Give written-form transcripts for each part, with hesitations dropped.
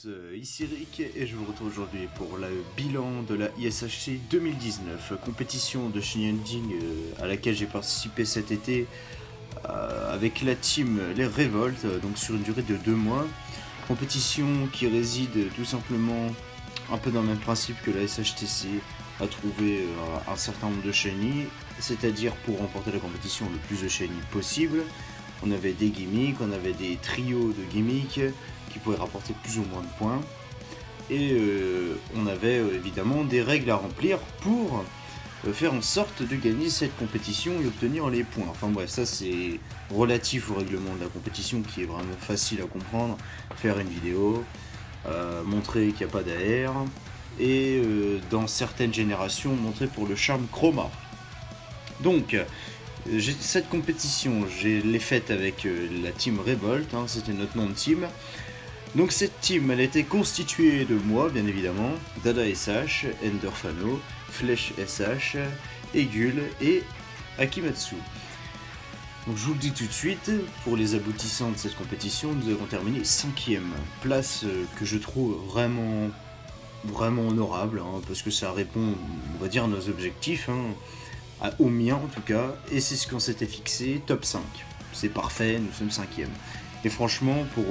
tous, ici Rick et je vous retrouve aujourd'hui pour le bilan de la ISHC 2019, compétition de Shenyang à laquelle j'ai participé cet été avec la team Les Révoltes, donc sur une durée de 2 mois. Compétition qui réside tout simplement un peu dans le même principe que la SHTC, à trouver un certain nombre de shiny, c'est-à-dire pour remporter la compétition le plus de shiny possible. On avait des gimmicks, on avait des trios de gimmicks qui pouvaient rapporter plus ou moins de points. Et on avait évidemment des règles à remplir pour faire en sorte de gagner cette compétition et obtenir les points. Enfin bref, ça c'est relatif au règlement de la compétition qui est vraiment facile à comprendre. Faire une vidéo, montrer qu'il n'y a pas d'AR, et dans certaines générations, montrer pour le charme chroma. Donc, cette compétition, je l'ai faite avec la team Revolt, hein, c'était notre nom de team. Donc cette team, elle était constituée de moi, bien évidemment, Dada SH, Enderfano, Flèche SH, Egul et Akimatsu. Donc je vous le dis tout de suite, pour les aboutissants de cette compétition, nous avons terminé 5ème place que je trouve vraiment honorable, hein, parce que ça répond, on va dire, à nos objectifs, hein, au mien en tout cas, et c'est ce qu'on s'était fixé, top 5. C'est parfait, nous sommes 5ème. Et franchement, pour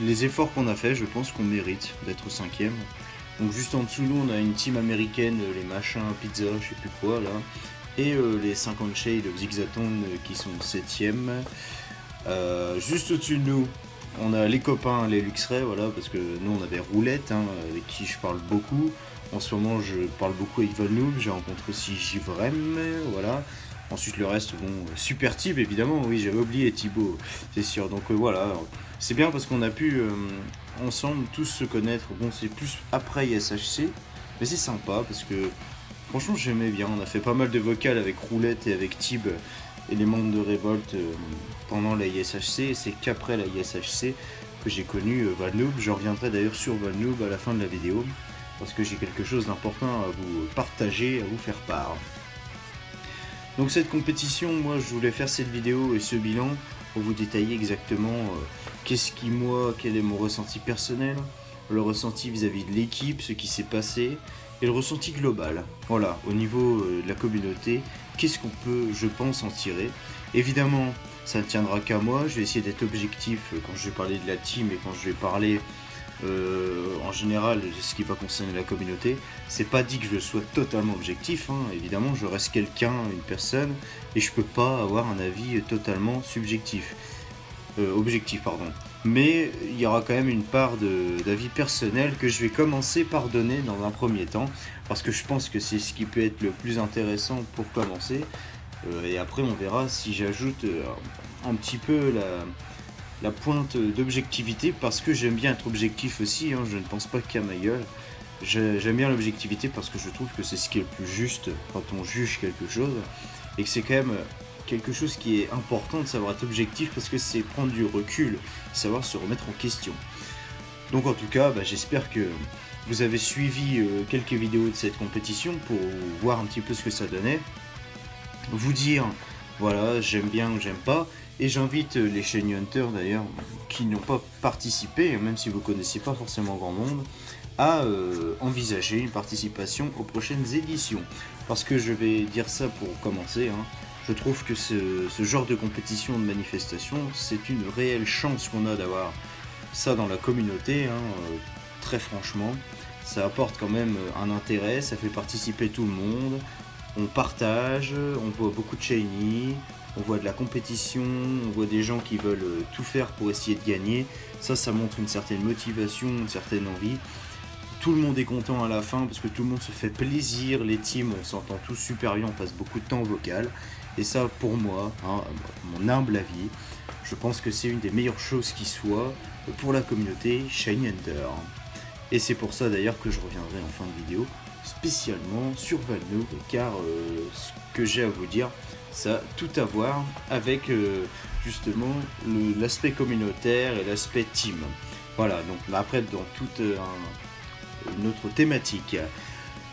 les efforts qu'on a fait, je pense qu'on mérite d'être 5ème. Donc juste en dessous nous on a une team américaine, les machins pizza, je sais plus quoi là, et les 50 Shades of Zigzaton qui sont 7ème. Juste au-dessus de nous, on a les copains, les Luxray, voilà, parce que nous on avait Roulette, hein, avec qui je parle beaucoup. En ce moment je parle beaucoup avec Valnoob, j'ai rencontré aussi Jivrem, voilà. Ensuite le reste, bon, Super Tib évidemment, oui j'avais oublié Thibaut, c'est sûr. Donc voilà, c'est bien parce qu'on a pu ensemble tous se connaître. Bon, c'est plus après ISHC, mais c'est sympa parce que franchement j'aimais bien. On a fait pas mal de vocales avec Roulette et avec Tib et les membres de Revolt pendant la ISHC, et c'est qu'après la ISHC que j'ai connu Valnoob. Je reviendrai d'ailleurs sur Valnoob à la fin de la vidéo parce que j'ai quelque chose d'important à vous partager, à vous faire part. Donc cette compétition, moi je voulais faire cette vidéo et ce bilan pour vous détailler exactement quel est mon ressenti personnel, le ressenti vis-à-vis de l'équipe, ce qui s'est passé, et le ressenti global. Voilà, au niveau de la communauté, qu'est-ce qu'on peut, je pense, en tirer. Évidemment, ça ne tiendra qu'à moi, je vais essayer d'être objectif quand je vais parler de la team et quand je vais parler en général de ce qui va concerner la communauté. C'est pas dit que je sois totalement objectif, hein. Évidemment je reste quelqu'un, une personne, et je peux pas avoir un avis totalement subjectif. Objectif, pardon. Mais il y aura quand même une part d'avis personnel que je vais commencer par donner dans un premier temps, parce que je pense que c'est ce qui peut être le plus intéressant pour commencer, et après on verra si j'ajoute un petit peu la pointe d'objectivité, parce que j'aime bien être objectif aussi, hein, je ne pense pas qu'à ma gueule. J'aime bien l'objectivité parce que je trouve que c'est ce qui est le plus juste quand on juge quelque chose, et que c'est quand même quelque chose qui est important de savoir être objectif, parce que c'est prendre du recul, savoir se remettre en question. Donc en tout cas, j'espère que vous avez suivi quelques vidéos de cette compétition pour voir un petit peu ce que ça donnait, vous dire voilà, j'aime bien ou j'aime pas. Et j'invite les Shiny Hunters d'ailleurs qui n'ont pas participé, même si vous ne connaissez pas forcément grand monde, à envisager une participation aux prochaines éditions. Parce que je vais dire ça pour commencer, hein, je trouve que ce genre de compétition, de manifestation, c'est une réelle chance qu'on a d'avoir ça dans la communauté, hein, très franchement. Ça apporte quand même un intérêt, ça fait participer tout le monde, on partage, on voit beaucoup de shiny, on voit de la compétition, on voit des gens qui veulent tout faire pour essayer de gagner. Ça montre une certaine motivation, une certaine envie. Tout le monde est content à la fin parce que tout le monde se fait plaisir. Les teams, on s'entend tous super bien, on passe beaucoup de temps au vocal. Et ça, pour moi, hein, mon humble avis, je pense que c'est une des meilleures choses qui soit pour la communauté Shiny Hunter. Et c'est pour ça d'ailleurs que je reviendrai en fin de vidéo spécialement sur Valnoob, car ce que j'ai à vous dire, ça a tout à voir avec justement l'aspect communautaire et l'aspect team. Voilà, donc après dans toute une autre thématique.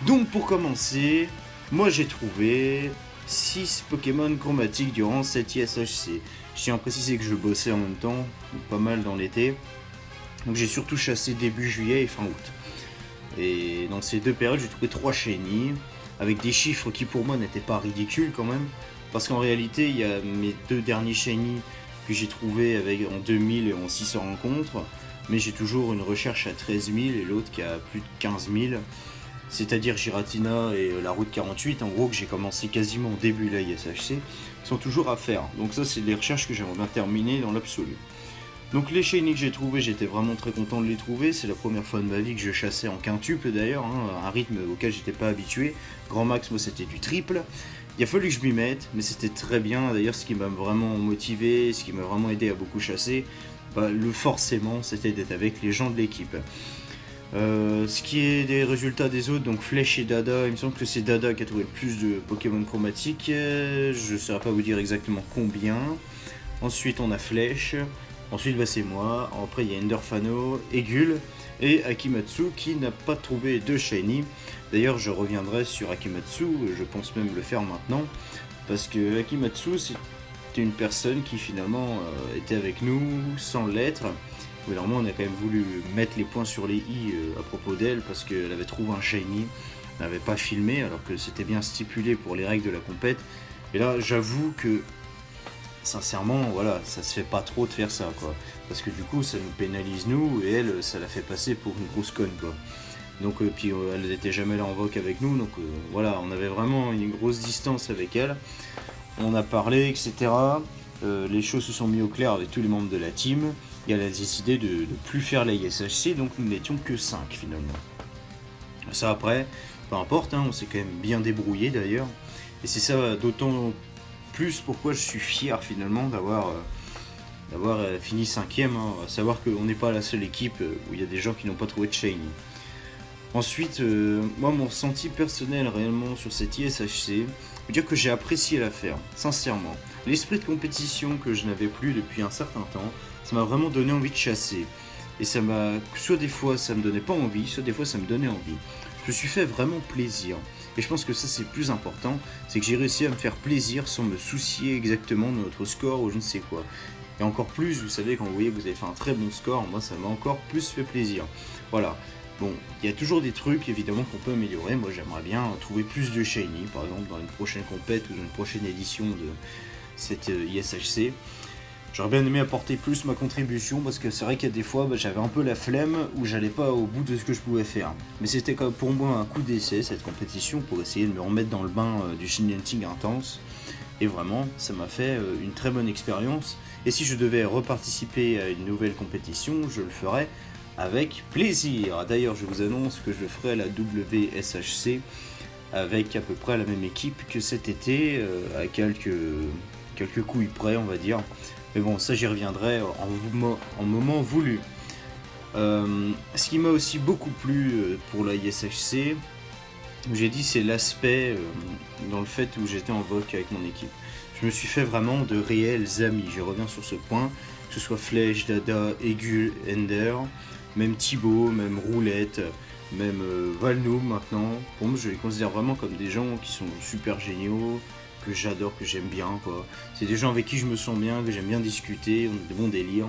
Donc pour commencer, moi j'ai trouvé 6 Pokémon chromatiques durant cette ISHC. Je tiens à préciser que je bossais en même temps, pas mal dans l'été. Donc j'ai surtout chassé début juillet et fin août. Et dans ces 2 périodes, j'ai trouvé 3 shiny, avec des chiffres qui pour moi n'étaient pas ridicules quand même. Parce qu'en réalité, il y a mes 2 derniers shiny que j'ai trouvé en 2000 et en 600 rencontres. Mais j'ai toujours une recherche à 13 000 et l'autre qui a plus de 15 000. C'est-à-dire Giratina et la route 48, en gros, que j'ai commencé quasiment au début de la ISHC, sont toujours à faire. Donc ça, c'est des recherches que j'aimerais bien terminer dans l'absolu. Donc les shiny que j'ai trouvés, j'étais vraiment très content de les trouver. C'est la première fois de ma vie que je chassais en quintuple d'ailleurs, un rythme auquel j'étais pas habitué. Grand max, moi c'était du triple. Il a fallu que je m'y mette, mais c'était très bien. D'ailleurs, ce qui m'a vraiment motivé, ce qui m'a vraiment aidé à beaucoup chasser, forcément, c'était d'être avec les gens de l'équipe. Ce qui est des résultats des autres, donc Flèche et Dada, il me semble que c'est Dada qui a trouvé le plus de Pokémon chromatiques. Je ne saurais pas vous dire exactement combien. Ensuite, on a Flèche. Ensuite, c'est moi. Après, il y a Enderfano, Egul et Akimatsu qui n'a pas trouvé de shiny. D'ailleurs, je reviendrai sur Akimatsu, je pense même le faire maintenant. Parce que Akimatsu, c'était une personne qui finalement était avec nous sans l'être. Mais normalement, on a quand même voulu mettre les points sur les i à propos d'elle parce qu'elle avait trouvé un shiny. Elle n'avait pas filmé alors que c'était bien stipulé pour les règles de la compète. Et là, j'avoue que sincèrement, voilà, ça se fait pas trop de faire ça, quoi. Parce que du coup, ça nous pénalise nous, et elle, ça la fait passer pour une grosse conne, quoi. Donc, puis elle n'était jamais là en voc avec nous, donc voilà, on avait vraiment une grosse distance avec elle. On a parlé, etc. Les choses se sont mis au clair avec tous les membres de la team, et elle a décidé de ne plus faire la ISHC, donc nous n'étions que 5 finalement. Ça après, peu importe, on s'est quand même bien débrouillé d'ailleurs, et c'est ça d'autant plus pourquoi je suis fier finalement d'avoir fini 5ème, à savoir qu'on n'est pas la seule équipe où il y a des gens qui n'ont pas trouvé de shiny. Ensuite, moi mon ressenti personnel réellement sur cette ISHC, veut dire que j'ai apprécié la faire, sincèrement. L'esprit de compétition que je n'avais plus depuis un certain temps, ça m'a vraiment donné envie de chasser. Et soit des fois ça me donnait pas envie, soit des fois ça me donnait envie. Je me suis fait vraiment plaisir. Et je pense que ça c'est le plus important, c'est que j'ai réussi à me faire plaisir sans me soucier exactement de notre score ou je ne sais quoi. Et encore plus, vous savez, quand vous voyez que vous avez fait un très bon score, moi ça m'a encore plus fait plaisir. Voilà. Bon, il y a toujours des trucs évidemment qu'on peut améliorer. Moi j'aimerais bien trouver plus de shiny, par exemple dans une prochaine compète ou dans une prochaine édition de cette ISHC. J'aurais bien aimé apporter plus ma contribution parce que c'est vrai qu'il y a des fois j'avais un peu la flemme ou j'allais pas au bout de ce que je pouvais faire. Mais c'était pour moi un coup d'essai cette compétition pour essayer de me remettre dans le bain du shiny hunting intense. Et vraiment ça m'a fait une très bonne expérience. Et si je devais reparticiper à une nouvelle compétition, je le ferais avec plaisir. D'ailleurs je vous annonce que je ferai la WSHC avec à peu près la même équipe que cet été, à quelques couilles près on va dire. Mais bon, ça j'y reviendrai en moment voulu. Ce qui m'a aussi beaucoup plu pour la ISHC, j'ai dit, c'est l'aspect dans le fait où j'étais en voc avec mon équipe. Je me suis fait vraiment de réels amis, je reviens sur ce point, que ce soit Flèche, Dada, Egul, Ender, même Thibaut, même Roulette, même Valnoob maintenant. Pour moi, je les considère vraiment comme des gens qui sont super géniaux, que j'adore, que j'aime bien, quoi. C'est des gens avec qui je me sens bien, que j'aime bien discuter, on a des bons délires.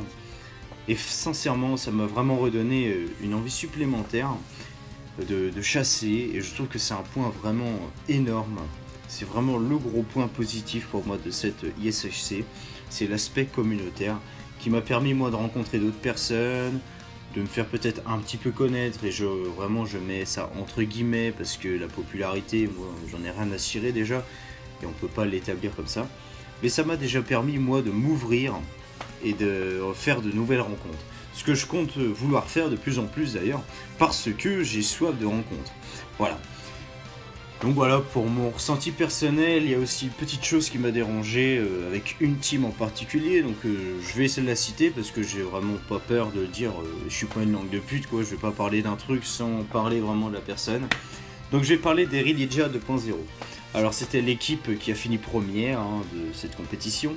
Et sincèrement, ça m'a vraiment redonné une envie supplémentaire de chasser, et je trouve que c'est un point vraiment énorme. C'est vraiment le gros point positif pour moi de cette ISHC, c'est l'aspect communautaire qui m'a permis moi de rencontrer d'autres personnes, de me faire peut-être un petit peu connaître, et je mets ça entre guillemets parce que la popularité, moi j'en ai rien à cirer déjà, et on peut pas l'établir comme ça. Mais ça m'a déjà permis moi de m'ouvrir et de faire de nouvelles rencontres. Ce que je compte vouloir faire de plus en plus d'ailleurs, parce que j'ai soif de rencontres. Voilà. Donc voilà, pour mon ressenti personnel, il y a aussi une petite chose qui m'a dérangé avec une team en particulier, donc je vais essayer de la citer parce que j'ai vraiment pas peur de dire je suis pas une langue de pute, quoi, je vais pas parler d'un truc sans parler vraiment de la personne. Donc je vais parler des Rilija 2.0. Alors c'était l'équipe qui a fini première de cette compétition.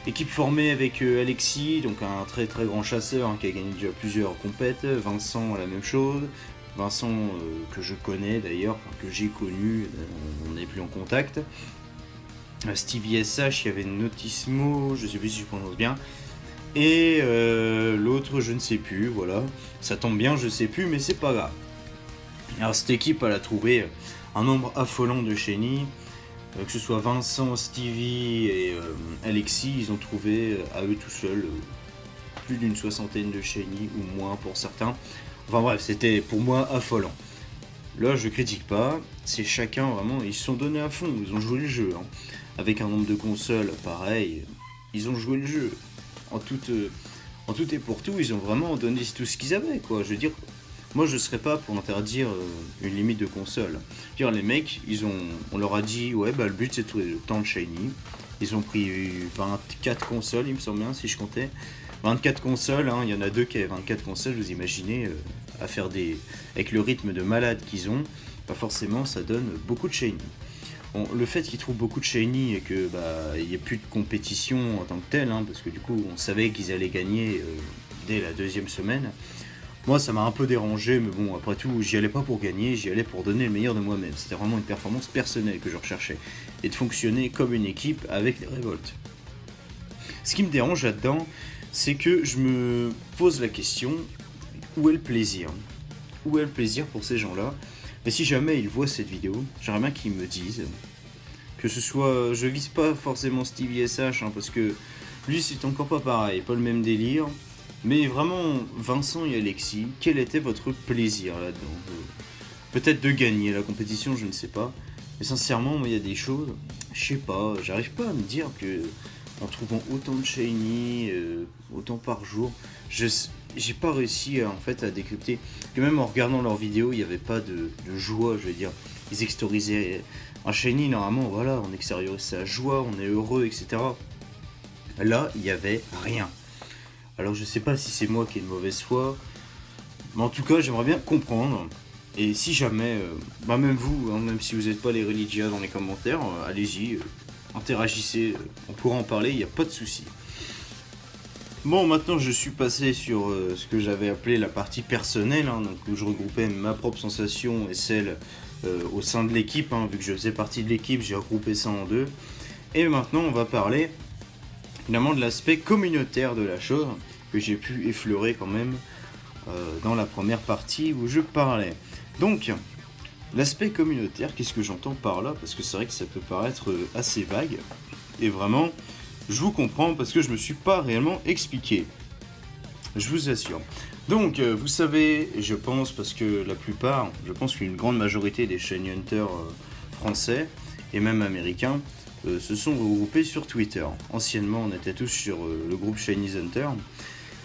Équipe formée avec Alexis, donc un très très grand chasseur qui a gagné déjà plusieurs compètes, Vincent la même chose, Vincent que je connais d'ailleurs, que j'ai connu, on n'est plus en contact. Stevie SH, il y avait Notismo, je sais plus si je prononce bien. Et l'autre, je ne sais plus, voilà. Ça tombe bien, je sais plus, mais c'est pas grave. Alors cette équipe, elle a trouvé un nombre affolant de Shiny. Que ce soit Vincent, Stevie et Alexis, ils ont trouvé à eux tout seuls plus d'une soixantaine de Shiny, ou moins pour certains. Enfin bref, c'était pour moi affolant. Là, je critique pas, c'est chacun vraiment, ils se sont donnés à fond, ils ont joué le jeu. Hein. Avec un nombre de consoles pareil, ils ont joué le jeu. En tout et pour tout, ils ont vraiment donné tout ce qu'ils avaient, quoi. Je veux dire, moi je serais pas pour interdire une limite de console. Dire les mecs, on leur a dit ouais bah le but c'est de trouver le temps de shiny. Ils ont pris 24 consoles, il me semble bien si je comptais. 24 consoles, hein, il y en a deux qui avaient 24 consoles, vous imaginez, à faire avec le rythme de malade qu'ils ont, pas forcément ça donne beaucoup de shiny. Bon, le fait qu'ils trouvent beaucoup de shiny et que il n'y ait plus de compétition en tant que telle, hein, parce que du coup on savait qu'ils allaient gagner dès la deuxième semaine. Moi, ça m'a un peu dérangé, mais bon, après tout, j'y allais pas pour gagner, j'y allais pour donner le meilleur de moi-même. C'était vraiment une performance personnelle que je recherchais, et de fonctionner comme une équipe avec les révoltes. Ce qui me dérange là-dedans, c'est que je me pose la question, où est le plaisir? Où est le plaisir pour ces gens-là? Et si jamais ils voient cette vidéo, j'aimerais bien qu'ils me disent, que ce soit, je vise pas forcément Stevie SH, hein, parce que lui c'est encore pas pareil, pas le même délire. Mais vraiment, Vincent et Alexis, quel était votre plaisir là-dedans? Peut-être de gagner la compétition, je ne sais pas. Mais sincèrement, moi, il y a des choses, je sais pas, j'arrive pas à me dire que en trouvant autant de shiny, autant par jour, j'ai pas réussi en fait à décrypter. Que même en regardant leurs vidéos, il n'y avait pas de joie, je veux dire. Ils extériorisaient un shiny, normalement, voilà, on extériorise sa joie, on est heureux, etc. Là, il n'y avait rien. Alors je sais pas si c'est moi qui ai de mauvaise foi, mais en tout cas j'aimerais bien comprendre. Et si jamais, même vous, hein, même si vous n'êtes pas les Religia dans les commentaires, allez-y, interagissez, on pourra en parler, il n'y a pas de souci. Bon, maintenant je suis passé sur ce que j'avais appelé la partie personnelle, hein, donc où je regroupais ma propre sensation et celle au sein de l'équipe, hein, vu que je faisais partie de l'équipe, j'ai regroupé ça en deux. Et maintenant on va parler finalement de l'aspect communautaire de la chose, que j'ai pu effleurer quand même dans la première partie où je parlais. Donc, l'aspect communautaire, qu'est-ce que j'entends par là? Parce que c'est vrai que ça peut paraître assez vague. Et vraiment, je vous comprends parce que je me suis pas réellement expliqué. Je vous assure. Donc, vous savez, je pense, parce que la plupart, je pense qu'une grande majorité des Shiny Hunters français et même américains se sont regroupés sur Twitter. Anciennement, on était tous sur le groupe Shiny Hunter.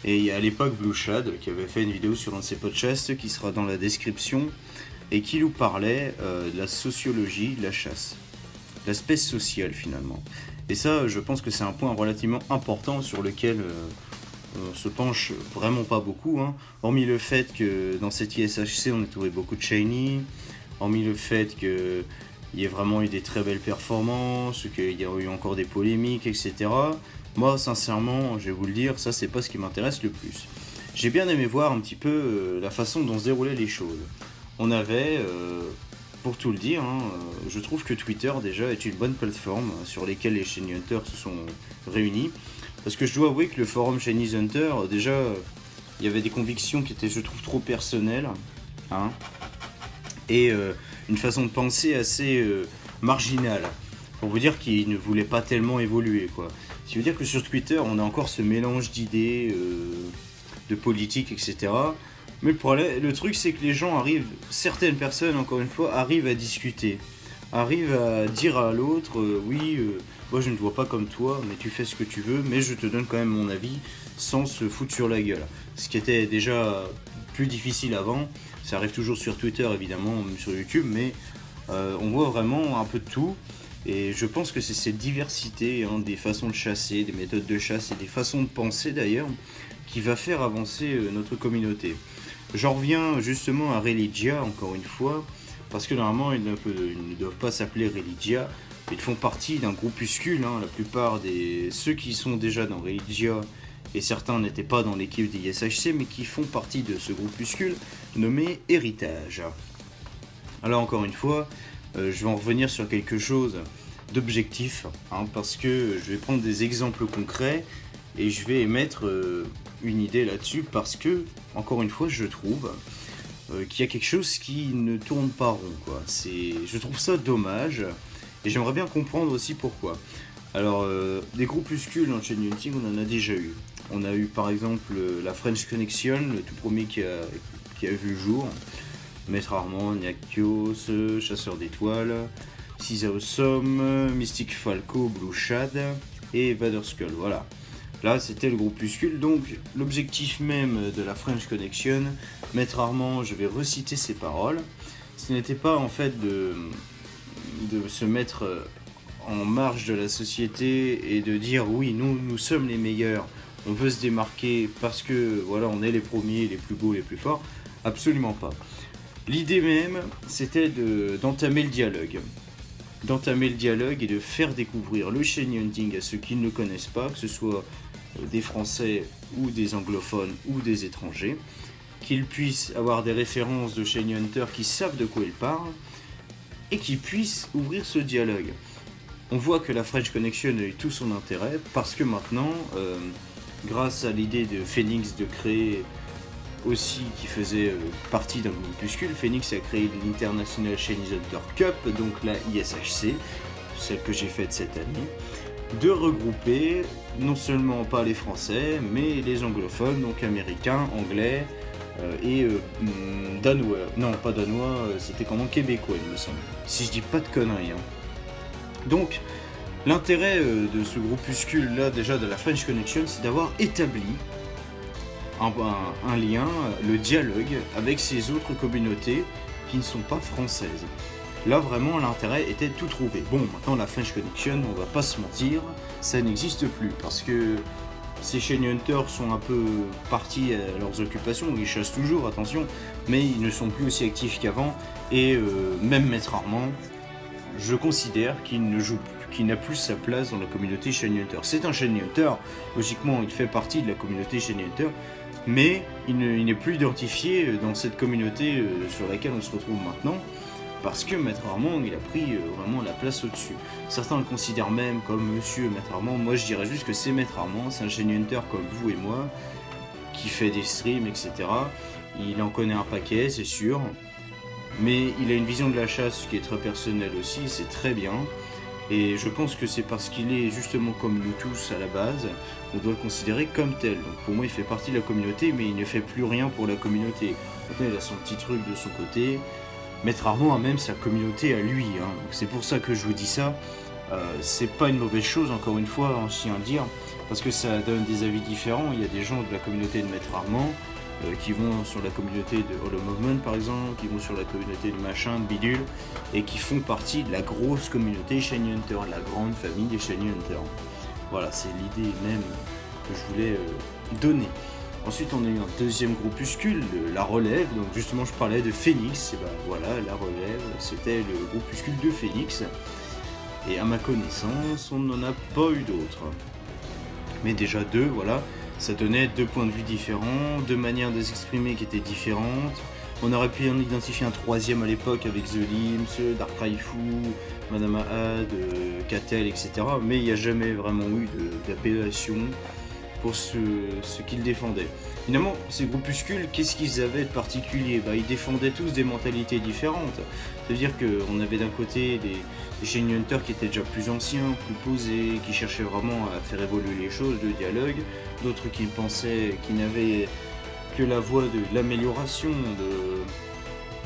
Et il y a à l'époque Blue Shad qui avait fait une vidéo sur un de ses podcasts qui sera dans la description et qui nous parlait de la sociologie de la chasse, l'aspect social finalement. Et ça, je pense que c'est un point relativement important sur lequel on se penche vraiment pas beaucoup, hein. Hormis le fait que dans cette ISHC on a trouvé beaucoup de shiny, hormis le fait qu'il y ait vraiment eu des très belles performances, qu'il y a eu encore des polémiques, etc. Moi, sincèrement, je vais vous le dire, ça c'est pas ce qui m'intéresse le plus. J'ai bien aimé voir un petit peu la façon dont se déroulaient les choses. On avait, pour tout le dire, hein, je trouve que Twitter déjà est une bonne plateforme sur laquelle les Shiny Hunters se sont réunis. Parce que je dois avouer que le forum Shiny Hunter, déjà, il y avait des convictions qui étaient, je trouve, trop personnelles. Hein, et une façon de penser assez marginale. Pour vous dire qu'ils ne voulaient pas tellement évoluer, quoi. Ce qui veut dire que sur Twitter, on a encore ce mélange d'idées, de politique, etc. Mais le truc, c'est que les gens arrivent, certaines personnes, encore une fois, arrivent à discuter. Arrivent à dire à l'autre, oui, moi je ne te vois pas comme toi, mais tu fais ce que tu veux, mais je te donne quand même mon avis, sans se foutre sur la gueule. Ce qui était déjà plus difficile avant. Ça arrive toujours sur Twitter, évidemment, même sur YouTube, mais on voit vraiment un peu de tout. Et je pense que c'est cette diversité, hein, des façons de chasser, des méthodes de chasse et des façons de penser d'ailleurs, qui va faire avancer notre communauté. J'en reviens justement à Religia, encore une fois, parce que normalement ils ne doivent pas s'appeler Religia, ils font partie d'un groupuscule, hein, la plupart de ceux qui sont déjà dans Religia, et certains n'étaient pas dans l'équipe des ISHC, mais qui font partie de ce groupuscule nommé Héritage. Alors encore une fois, je vais en revenir sur quelque chose d'objectif, hein, parce que je vais prendre des exemples concrets et je vais émettre une idée là-dessus parce que, encore une fois, je trouve qu'il y a quelque chose qui ne tourne pas rond, quoi. Je trouve ça dommage, et j'aimerais bien comprendre aussi pourquoi. Alors, des groupuscules en chain hunting, on en a déjà eu. On a eu par exemple la French Connection, le tout premier qui a vu le jour. Maître Armand, Nyaktios, Chasseur d'étoiles, Caesar Somme, Mystic Falco, Blue Shad et Vader Skull. Voilà. Là, c'était le groupuscule. Donc, l'objectif même de la French Connection, Maître Armand, je vais reciter ses paroles. Ce n'était pas en fait de se mettre en marge de la société et de dire oui, nous sommes les meilleurs. On veut se démarquer parce que voilà, on est les premiers, les plus beaux, les plus forts. Absolument pas. L'idée même, c'était d'entamer le dialogue. D'entamer le dialogue et de faire découvrir le chain hunting à ceux qui ne le connaissent pas, que ce soit des Français ou des anglophones ou des étrangers, qu'ils puissent avoir des références de chain hunters qui savent de quoi ils parlent et qui puissent ouvrir ce dialogue. On voit que la French Connection a eu tout son intérêt parce que maintenant, grâce à l'idée de Phoenix de créer aussi, qui faisait partie d'un groupuscule, Phoenix a créé l'International Chain Hunter Cup, donc la ISHC, celle que j'ai faite cette année, de regrouper non seulement pas les Français, mais les anglophones, donc américains, anglais et danois. Non, pas danois, c'était comment québécois, il me semble. Si je dis pas de conneries. Donc, l'intérêt de ce groupuscule-là, déjà de la French Connection, c'est d'avoir établi un lien, le dialogue avec ces autres communautés qui ne sont pas françaises. Là, vraiment, l'intérêt était tout trouvé. Bon, maintenant, la French Connection, on va pas se mentir, ça n'existe plus, parce que ces chain hunters sont un peu partis à leurs occupations, ils chassent toujours, attention, mais ils ne sont plus aussi actifs qu'avant, et même Maître Armand, je considère qu'il ne joue plus, qu'il n'a plus sa place dans la communauté chain hunter. C'est un chain hunter, logiquement il fait partie de la communauté chain hunter, mais il n'est plus identifié dans cette communauté sur laquelle on se retrouve maintenant, parce que Maître Armand il a pris vraiment la place au-dessus. Certains le considèrent même comme Monsieur Maître Armand, moi je dirais juste que c'est Maître Armand, c'est un chain hunter comme vous et moi, qui fait des streams, etc. Il en connaît un paquet, c'est sûr. Mais il a une vision de la chasse qui est très personnelle aussi, c'est très bien. Et je pense que c'est parce qu'il est justement comme nous tous à la base, qu'on doit le considérer comme tel. Donc pour moi, il fait partie de la communauté, mais il ne fait plus rien pour la communauté. Maintenant, il a son petit truc de son côté. Maître Armand a même sa communauté à lui. Donc c'est pour ça que je vous dis ça. C'est pas une mauvaise chose, encore une fois, en chien dire, parce que ça donne des avis différents. Il y a des gens de la communauté de Maître Armand qui vont sur la communauté de Hollow Movement par exemple, qui vont sur la communauté de machin, de bidule, et qui font partie de la grosse communauté Chain Hunter, la grande famille des Chain Hunters. Voilà, c'est l'idée même que je voulais donner. Ensuite, on a eu un deuxième groupuscule, la Relève, donc justement je parlais de Phoenix, et ben voilà, la Relève, c'était le groupuscule de Phoenix, et à ma connaissance, on n'en a pas eu d'autres. Mais déjà deux, voilà. Ça donnait deux points de vue différents, deux manières de s'exprimer qui étaient différentes. On aurait pu en identifier un troisième à l'époque avec The Limbs, Dark Raifu, Madame Ahad, Catel, etc. Mais il n'y a jamais vraiment eu d'appellation pour ce qu'ils défendaient. Finalement, ces groupuscules, qu'est-ce qu'ils avaient de particulier ? Ils défendaient tous des mentalités différentes. C'est-à-dire qu'on avait d'un côté des chain hunters qui étaient déjà plus anciens, plus posés, qui cherchaient vraiment à faire évoluer les choses, le dialogue. D'autres qui pensaient qu'ils n'avaient que la voie de l'amélioration,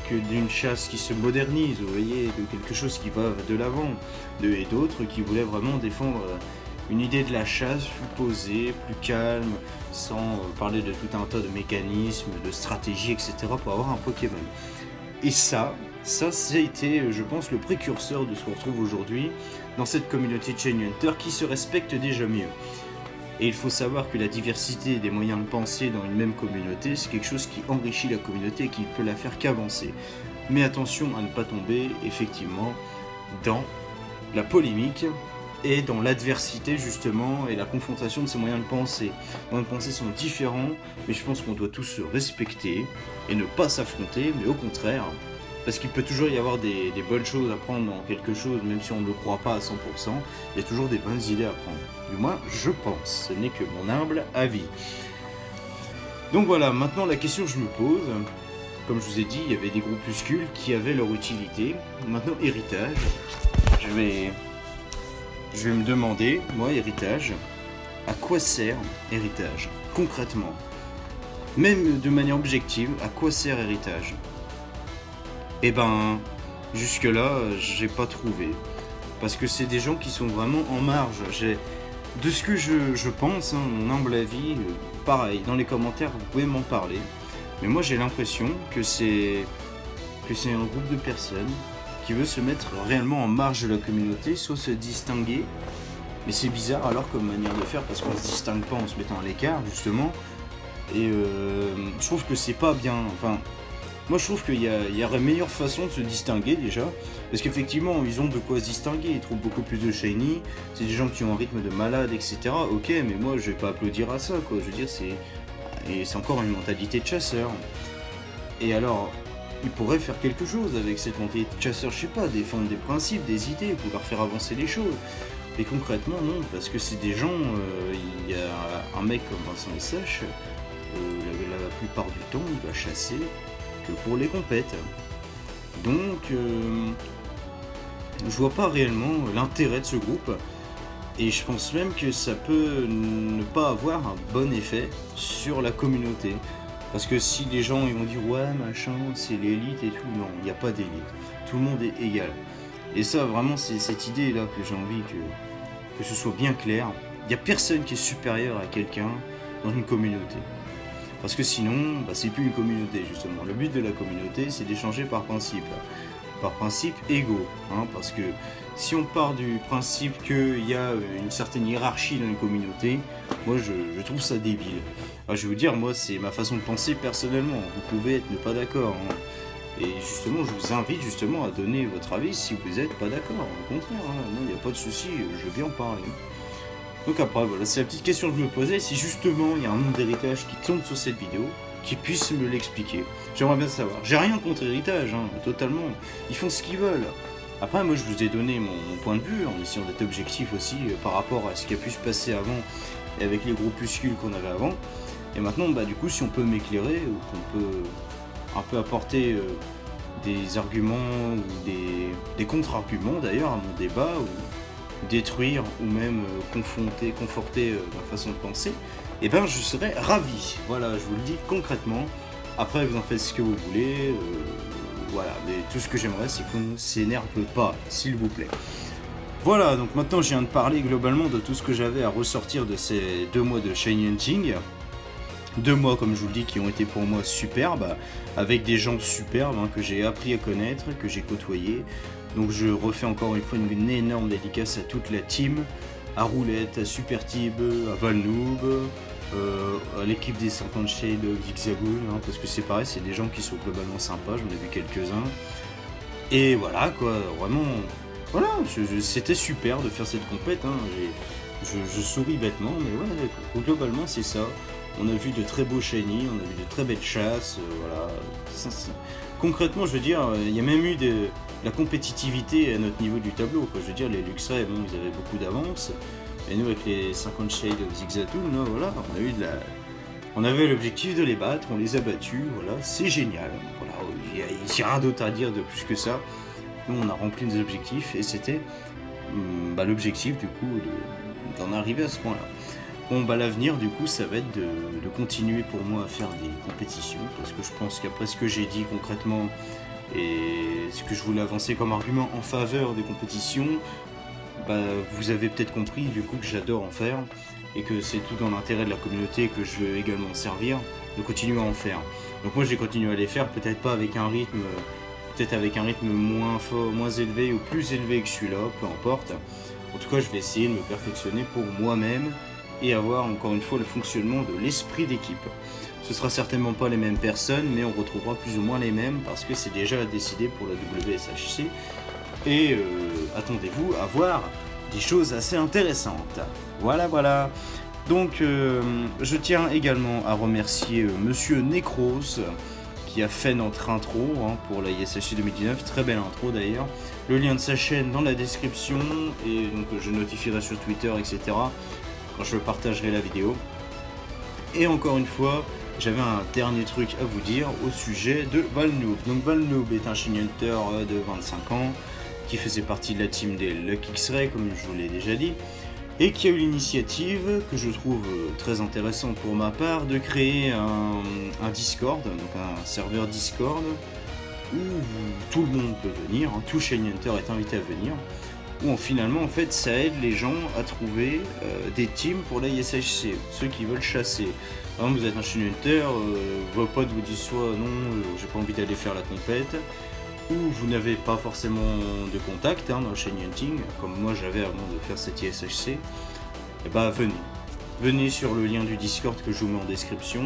que d'une chasse qui se modernise, vous voyez, de quelque chose qui va de l'avant. Et d'autres qui voulaient vraiment défendre une idée de la chasse plus posée, plus calme, sans parler de tout un tas de mécanismes, de stratégies, etc. pour avoir un Pokémon. Et ça a été, je pense, le précurseur de ce qu'on retrouve aujourd'hui dans cette communauté de Chain Hunter qui se respecte déjà mieux. Et il faut savoir que la diversité des moyens de penser dans une même communauté, c'est quelque chose qui enrichit la communauté et qui peut la faire qu'avancer. Mais attention à ne pas tomber, effectivement, dans la polémique et dans l'adversité, justement, et la confrontation de ces moyens de penser. Les moyens de penser sont différents, mais je pense qu'on doit tous se respecter et ne pas s'affronter, mais au contraire, parce qu'il peut toujours y avoir des bonnes choses à prendre dans quelque chose, même si on ne le croit pas à 100%, il y a toujours des bonnes idées à prendre. Du moins, je pense, ce n'est que mon humble avis. Donc voilà, maintenant la question que je me pose, comme je vous ai dit, il y avait des groupuscules qui avaient leur utilité. Maintenant, héritage, je vais me demander, moi, héritage, à quoi sert héritage, concrètement? Même de manière objective, à quoi sert héritage? Eh ben, jusque-là, j'ai pas trouvé. Parce que c'est des gens qui sont vraiment en marge. De ce que je pense, hein, mon humble avis, pareil, dans les commentaires, vous pouvez m'en parler. Mais moi, j'ai l'impression que c'est un groupe de personnes qui veut se mettre réellement en marge de la communauté, soit se distinguer. Mais c'est bizarre alors comme manière de faire, parce qu'on se distingue pas en se mettant à l'écart, justement. Et je trouve que c'est pas bien. Enfin, moi je trouve qu'il y aurait meilleure façon de se distinguer déjà. Parce qu'effectivement, ils ont de quoi se distinguer. Ils trouvent beaucoup plus de shiny. C'est des gens qui ont un rythme de malade, etc. Ok, mais moi je vais pas applaudir à ça, quoi. Je veux dire, c'est encore une mentalité de chasseur. Et alors, ils pourraient faire quelque chose avec cette mentalité de chasseur, je sais pas, défendre des principes, des idées, pouvoir faire avancer les choses. Et concrètement, non, parce que c'est des gens. Il y a un mec comme Vincent SH. La plupart du temps, il va chasser que pour les compètes. Donc, je vois pas réellement l'intérêt de ce groupe. Et je pense même que ça peut ne pas avoir un bon effet sur la communauté. Parce que si les gens ils vont dire ouais machin, c'est l'élite et tout, non, il n'y a pas d'élite. Tout le monde est égal. Et ça, vraiment, c'est cette idée là que j'ai envie que ce soit bien clair. Il n'y a personne qui est supérieur à quelqu'un dans une communauté. Parce que sinon, c'est plus une communauté justement. Le but de la communauté, c'est d'échanger par principe égaux. Hein, parce que si on part du principe qu'il y a une certaine hiérarchie dans une communauté, moi je trouve ça débile. Alors, je vais vous dire, moi c'est ma façon de penser personnellement. Vous pouvez être ne pas d'accord. Hein. Et justement, je vous invite justement à donner votre avis si vous n'êtes pas d'accord. Au contraire, hein, non, il n'y a pas de souci, je vais bien en parler. Donc après, voilà, c'est la petite question que je me posais, si justement il y a un nombre d'héritage qui tombe sur cette vidéo, qui puisse me l'expliquer. J'aimerais bien savoir. J'ai rien contre héritage, hein, totalement. Ils font ce qu'ils veulent. Après, moi je vous ai donné mon point de vue, en essayant d'être objectif aussi par rapport à ce qui a pu se passer avant, et avec les groupuscules qu'on avait avant. Et maintenant, du coup, si on peut m'éclairer, ou qu'on peut un peu apporter des arguments, ou des contre-arguments d'ailleurs à mon débat, ou détruire ou même conforter ma façon de penser, et je serais ravi. Voilà, je vous le dis concrètement. Après, vous en faites ce que vous voulez. Voilà, mais tout ce que j'aimerais, c'est qu'on ne s'énerve pas, s'il vous plaît. Voilà, donc maintenant, je viens de parler globalement de tout ce que j'avais à ressortir de ces 2 mois de Shiny Hunting. 2 mois, comme je vous le dis, qui ont été pour moi superbes, avec des gens superbes que j'ai appris à connaître, que j'ai côtoyés. Donc je refais encore une fois une énorme dédicace à toute la team, à Roulette, à Super Tib, à Valnoob, à l'équipe des 50 Shades d'Hexagone, parce que c'est pareil, c'est des gens qui sont globalement sympas, j'en ai vu quelques-uns. Et voilà quoi, vraiment, voilà, c'était super de faire cette compète, hein. Je souris bêtement, mais ouais, globalement c'est ça. On a vu de très beaux shiny, on a vu de très belles chasses, voilà. Concrètement, je veux dire, il y a même eu de la compétitivité à notre niveau du tableau, quoi. Je veux dire, les Luxray, bon, ils avaient beaucoup d'avance. Et nous, avec les 50 Shades of Zigzagoon, là, voilà, on avait l'objectif de les battre, on les a battus, voilà, c'est génial. Voilà, il n'y a rien d'autre à dire de plus que ça. Nous, on a rempli nos objectifs et c'était l'objectif, du coup, d'en arriver à ce point-là. Bon, l'avenir, du coup, ça va être de continuer pour moi à faire des compétitions, parce que je pense qu'après ce que j'ai dit concrètement, et ce que je voulais avancer comme argument en faveur des compétitions, vous avez peut-être compris, du coup, que j'adore en faire, et que c'est tout dans l'intérêt de la communauté que je veux également servir, de continuer à en faire. Donc moi, j'ai continué à les faire, peut-être pas avec un rythme, peut-être avec un rythme moins fort, moins élevé, ou plus élevé que celui-là, peu importe. En tout cas, je vais essayer de me perfectionner pour moi-même, et avoir encore une fois le fonctionnement de l'esprit d'équipe. Ce sera certainement pas les mêmes personnes, mais on retrouvera plus ou moins les mêmes parce que c'est déjà décidé pour la WSHC. Et attendez-vous à voir des choses assez intéressantes. Voilà. Donc je tiens également à remercier Monsieur Necros qui a fait notre intro pour la ISHC 2019, très belle intro d'ailleurs. Le lien de sa chaîne dans la description, et donc je notifierai sur Twitter, etc. quand je partagerai la vidéo. Et encore une fois, j'avais un dernier truc à vous dire au sujet de Valnoob. Donc Valnoob est un Shiny Hunter de 25 ans qui faisait partie de la team des Lucky X-Ray, comme je vous l'ai déjà dit, et qui a eu l'initiative, que je trouve très intéressante pour ma part, de créer un Discord, donc un serveur Discord, où tout le monde peut venir, tout Shiny Hunter est invité à venir, où finalement en fait ça aide les gens à trouver des teams pour la ISHC, ceux qui veulent chasser. Par exemple, vous êtes un Shiny Hunter, vos potes vous disent soit non, j'ai pas envie d'aller faire la compète, ou vous n'avez pas forcément de contact dans le Shiny Hunting, comme moi j'avais avant de faire cette ISHC, et bah venez sur le lien du Discord que je vous mets en description.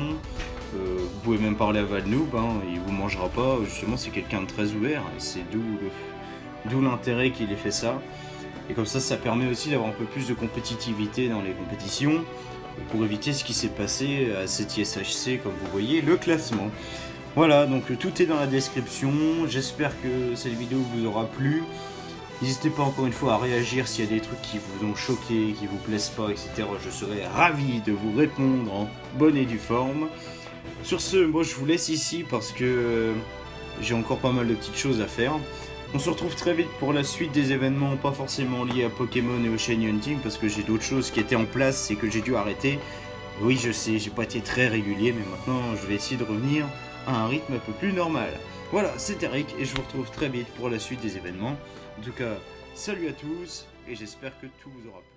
Vous pouvez même parler à Valnoob, il vous mangera pas, justement c'est quelqu'un de très ouvert, et c'est d'où l'intérêt qu'il ait fait ça. Et comme ça permet aussi d'avoir un peu plus de compétitivité dans les compétitions, pour éviter ce qui s'est passé à cette ISHC, comme vous voyez, le classement. Voilà, donc tout est dans la description, j'espère que cette vidéo vous aura plu. N'hésitez pas encore une fois à réagir s'il y a des trucs qui vous ont choqué, qui vous plaisent pas, etc. Je serai ravi de vous répondre en bonne et due forme. Sur ce, moi je vous laisse ici parce que j'ai encore pas mal de petites choses à faire. On se retrouve très vite pour la suite des événements, pas forcément liés à Pokémon et au Shiny Hunting, parce que j'ai d'autres choses qui étaient en place et que j'ai dû arrêter. Oui, je sais, j'ai pas été très régulier, mais maintenant je vais essayer de revenir à un rythme un peu plus normal. Voilà, c'était Eric et je vous retrouve très vite pour la suite des événements. En tout cas, salut à tous et j'espère que tout vous aura plu.